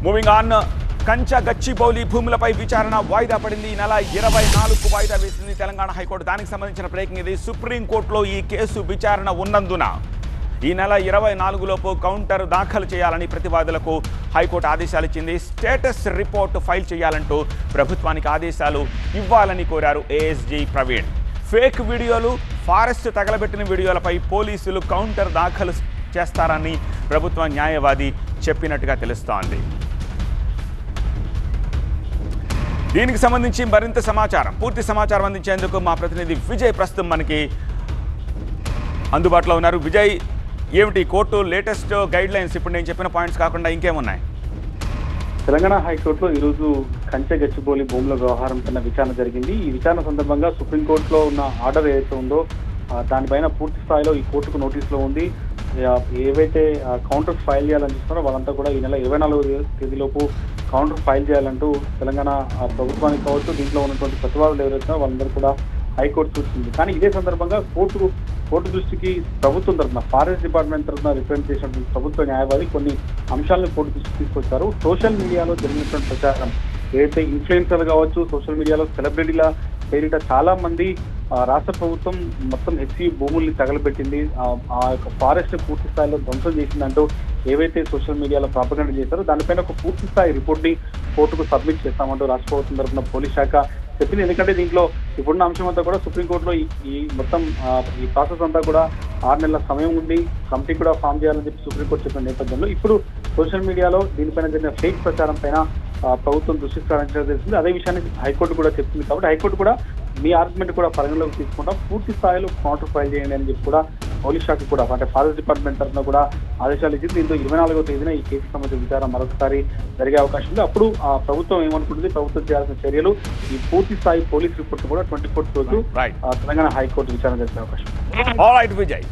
Moving on కంచ గచ్చిబౌలి భూములపై విచారణ వాయిదా పడింది. ఈ నెల 24కు వాయిదా వేసింది తెలంగాణ హైకోర్టు. దానికి సంబంధించిన బ్రేకింగ్ ఇది. సుప్రీంకోర్టులో ఈ కేసు విచారణ ఉన్నందున ఈ నెల 24లోపు కౌంటర్ దాఖలు చేయాలని ప్రతివాదులకు హైకోర్టు ఆదేశాలు ఇచ్చింది. స్టేటస్ రిపోర్ట్ ఫైల్ చేయాలంటూ ప్రభుత్వానికి ఆదేశాలు ఇవ్వాలని కోరారు ఏఎస్జీ ప్రవీణ్. ఫేక్ వీడియోలు, ఫారెస్ట్ తగలబెట్టిన వీడియోలపై పోలీసులు కౌంటర్ దాఖలు చేస్తారని ప్రభుత్వ న్యాయవాది చెప్పినట్టుగా తెలుస్తోంది. దీనికి సంబంధించి మరింత సమాచారం, పూర్తి సమాచారం అందించేందుకు మా ప్రతినిధి విజయ్ ప్రస్తుతం మనకి అందుబాటులో ఉన్నారు. విజయ్, ఏమిటి కోర్టు లేటెస్ట్ గైడ్ లైన్స్? ఇప్పుడు నేను చెప్పిన పాయింట్స్ కాకుండా ఇంకేమున్నాయి? తెలంగాణ హైకోర్టులో ఈరోజు కంచె గచ్చిబౌలి భూముల వ్యవహారం పైన విచారణ జరిగింది. ఈ విచారణ సందర్భంగా సుప్రీంకోర్టులో ఉన్న ఆర్డర్ ఏదైతే ఉందో దానిపైన పూర్తి స్థాయిలో ఈ కోర్టుకు నోటీసులో ఉంది. ఏవైతే కౌంటర్ ఫైల్ చేయాలని చూస్తున్నారో వాళ్ళంతా కూడా ఈ నెల 24వ తేదీలోపు కౌంటర్ ఫైల్ చేయాలంటూ తెలంగాణ ప్రభుత్వానికి కావచ్చు, దీంట్లో ఉన్నటువంటి ప్రతివాదులు ఎవరైతే వాళ్ళందరూ కూడా హైకోర్టు సూచించింది. కానీ ఇదే సందర్భంగా కోర్టు దృష్టికి ప్రభుత్వం తరఫున, ఫారెస్ట్ డిపార్ట్మెంట్ తరఫున రిప్రజెంట్ చేసినటువంటి ప్రభుత్వ న్యాయవాది కొన్ని అంశాలను కోర్టు దృష్టికి తీసుకొచ్చారు. సోషల్ మీడియాలో జరిగినటువంటి ప్రచారం ఏదైతే ఇన్ఫ్లుయెన్సర్లు కావచ్చు, సోషల్ మీడియాలో సెలబ్రిటీల పేరిట చాలా మంది రాష్ట్ర ప్రభుత్వం మొత్తం హెచ్సి భూముల్ని తగలబెట్టింది, ఆ యొక్క ఫారెస్ట్ పూర్తి స్థాయిలో ధ్వంసం చేసిందంటూ ఏవైతే సోషల్ మీడియాలో ప్రాపగండా చేశారో దానిపైన ఒక పూర్తి స్థాయి రిపోర్ట్ని కోర్టుకు సబ్మిట్ చేస్తామంటూ రాష్ట్ర ప్రభుత్వం తరఫున పోలీస్ శాఖ చెప్పింది. ఎందుకంటే దీంట్లో ఇప్పుడున్న అంశం అంతా కూడా సుప్రీంకోర్టులో ఈ మొత్తం ఈ ప్రాసెస్ అంతా కూడా 6 నెలల సమయం ఉంది, కమిటీ కూడా ఫామ్ చేయాలని చెప్పి సుప్రీంకోర్టు చెప్పిన నేపథ్యంలో ఇప్పుడు సోషల్ మీడియాలో దీనిపైన జరిగిన ఫేక్ ప్రచారం పైన ప్రభుత్వం దృష్టి సారించడం తెలిసింది. అదే విషయాన్ని హైకోర్టు కూడా చెప్తుంది. కాబట్టి హైకోర్టు కూడా మీ ఆర్గ్యుమెంట్ కూడా పరిగణలోకి తీసుకుంటాం, పూర్తి స్థాయిలో కౌంటర్ ఫైల్ చేయండి అని చెప్పి కూడా పోలీస్ శాఖ కూడా, అంటే ఫారెస్ట్ డిపార్ట్మెంట్ తరఫున కూడా ఆదేశాలు ఇచ్చింది. దీంతో 24వ తేదీన ఈ కేసుకు సంబంధించిన విచారణ మరొకసారి జరిగే అవకాశం ఉంది. అప్పుడు ప్రభుత్వం ఏమనుకుంటుంది, ప్రభుత్వం చేయాల్సిన చర్యలు, ఈ పూర్తి స్థాయి పోలీస్ రిపోర్ట్ కూడా 24th రోజు తెలంగాణ హైకోర్టు విచారణ జరిగే అవకాశం ఉంది.